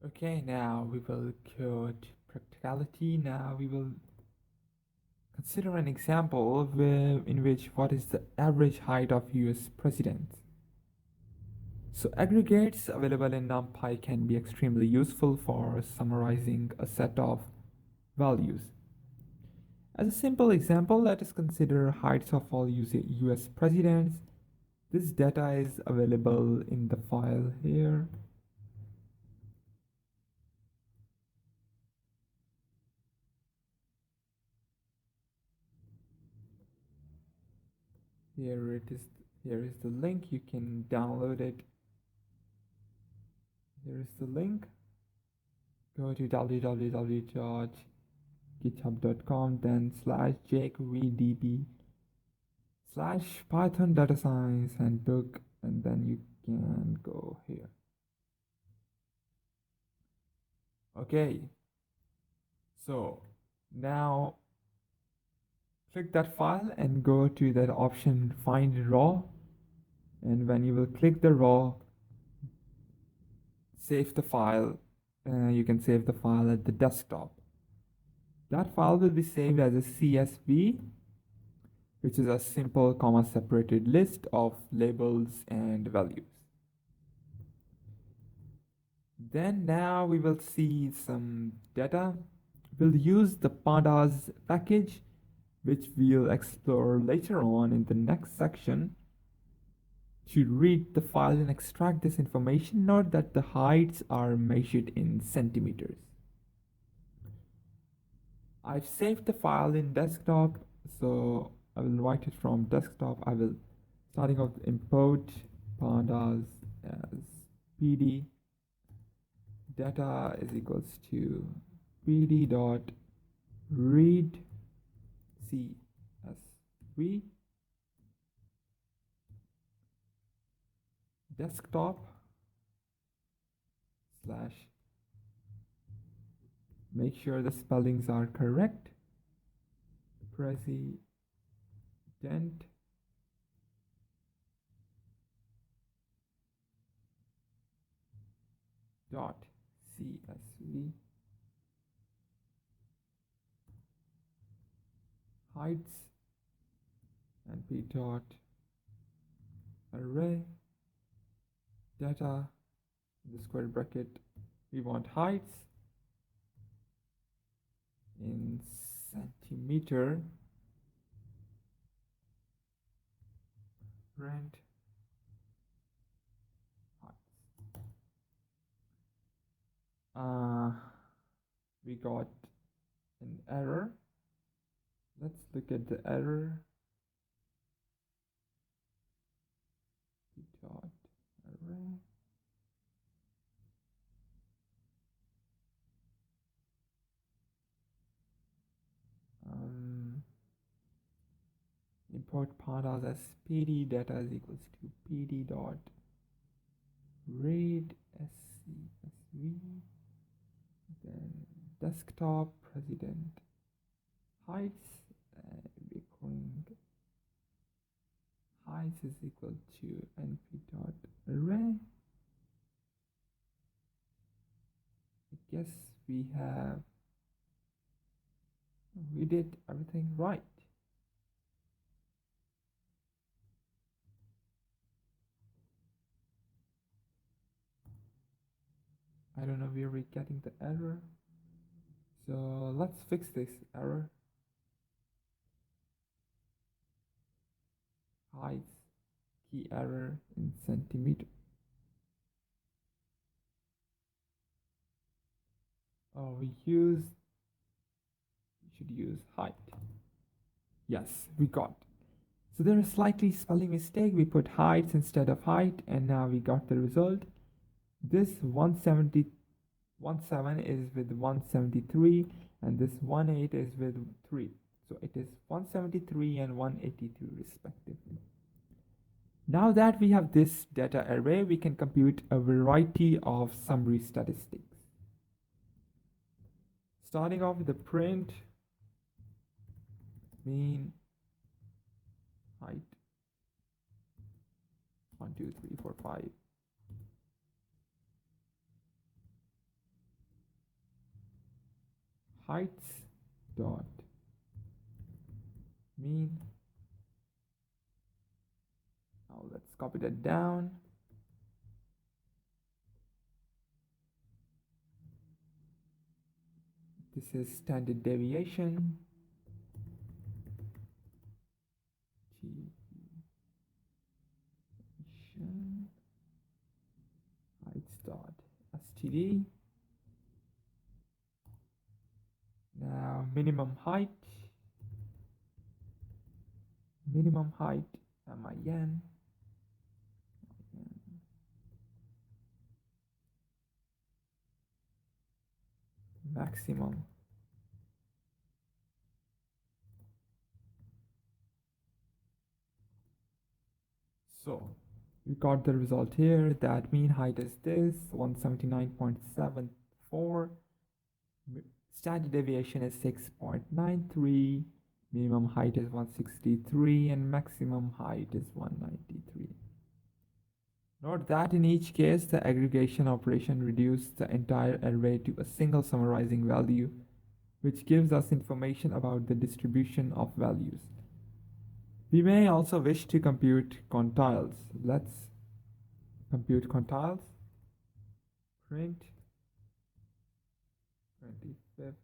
Okay, now we will go to practicality. Now we will consider an example in which what is the average height of US presidents. So aggregates available in Numpy can be extremely useful for summarizing a set of values. As a simple example, let us consider heights of all US presidents. This data is available in the file here. Here it is. Here is the link. You can download it. Here is the link. Go to www.github.com, then /jakevdb /python data science handbook, and then you can go here. Okay, so now click that file and go to that option find raw, and when you will click the raw, save the file. You can save the file at the desktop. That file will be saved as a CSV, which is a simple comma separated list of labels and values. Then now we will see some data. We'll use the pandas package, which we'll explore later on in the next section. To read the file and extract this information, note that the heights are measured in centimeters. I've saved the file in desktop, so I will write it from desktop. I will, starting off, import pandas as pd data is equals to pd dot read csv desktop slash, make sure the spellings are correct, president dot csv heights and p dot array data, the square bracket, we want heights in centimeter, print heights. We got an error. Let's look at the error. Dot array. Import pandas as pd data is equals to pd dot read csv, then desktop president heights, we're going heights is equal to np dot array. I guess we did everything right. I don't know where we're getting the error. So let's fix this error. Heights, key error in centimeter. Oh, we should use height. Yes, we got. So there is slightly spelling mistake. We put heights instead of height, and now we got the result. This 117 is with 173, and this 18 is with 3. So it is 173 and 182 respectively. Now that we have this data array, we can compute a variety of summary statistics. Starting off with the print mean height 1 2 3 4 5. heights dot mean. Now let's copy that down. This is standard deviation. Heights dot std. Now minimum height min, maximum. So we got the result here that mean height is this 179.74, standard deviation is 6.93, minimum height is 163, and maximum height is 193. Note that in each case, the aggregation operation reduced the entire array to a single summarizing value, which gives us information about the distribution of values. We may also wish to compute quantiles. Let's compute quantiles. Print 25th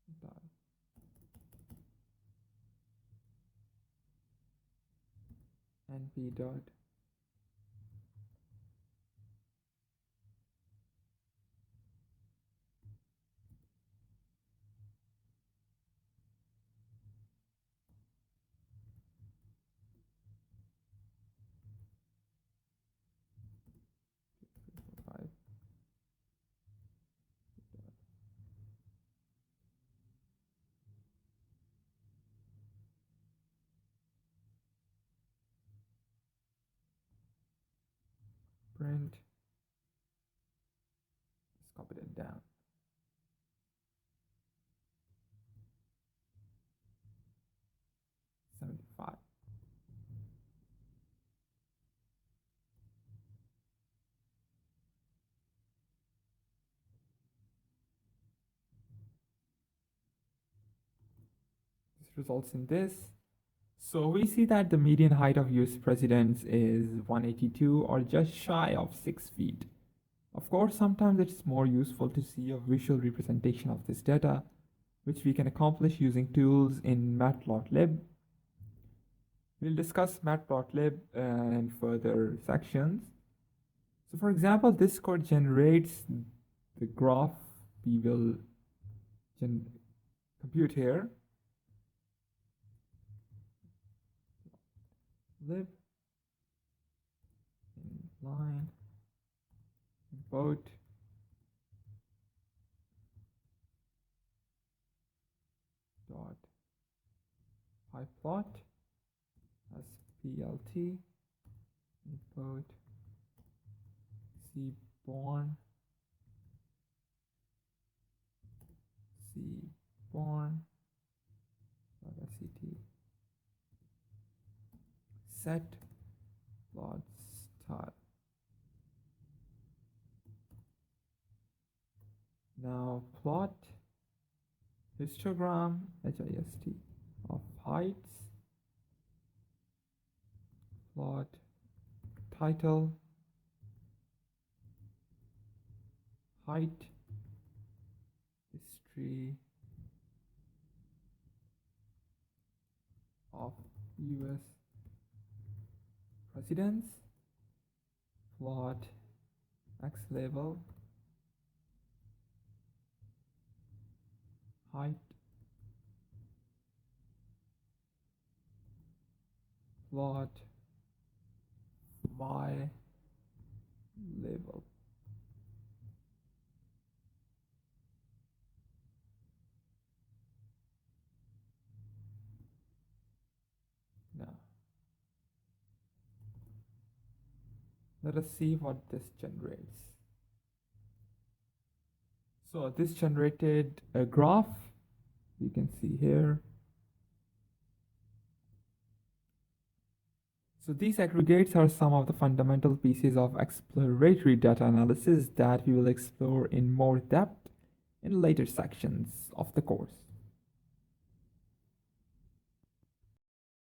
quantile. Np dot print. Let's copy that down. This results in this. So we see that the median height of US presidents is 182 or just shy of 6 feet. Of course, sometimes it's more useful to see a visual representation of this data, which we can accomplish using tools in matplotlib. We'll discuss matplotlib in further sections. So for example, this code generates the graph we will compute here. Lib line boat dot pyplot as plt input cborn .sct set plot style. Now plot histogram HIST of heights, plot title height history of US presidents, plot X label height plot Y label. Now let us see what this generates. So this generated a graph you can see here. So these aggregates are some of the fundamental pieces of exploratory data analysis that we will explore in more depth in later sections of the course.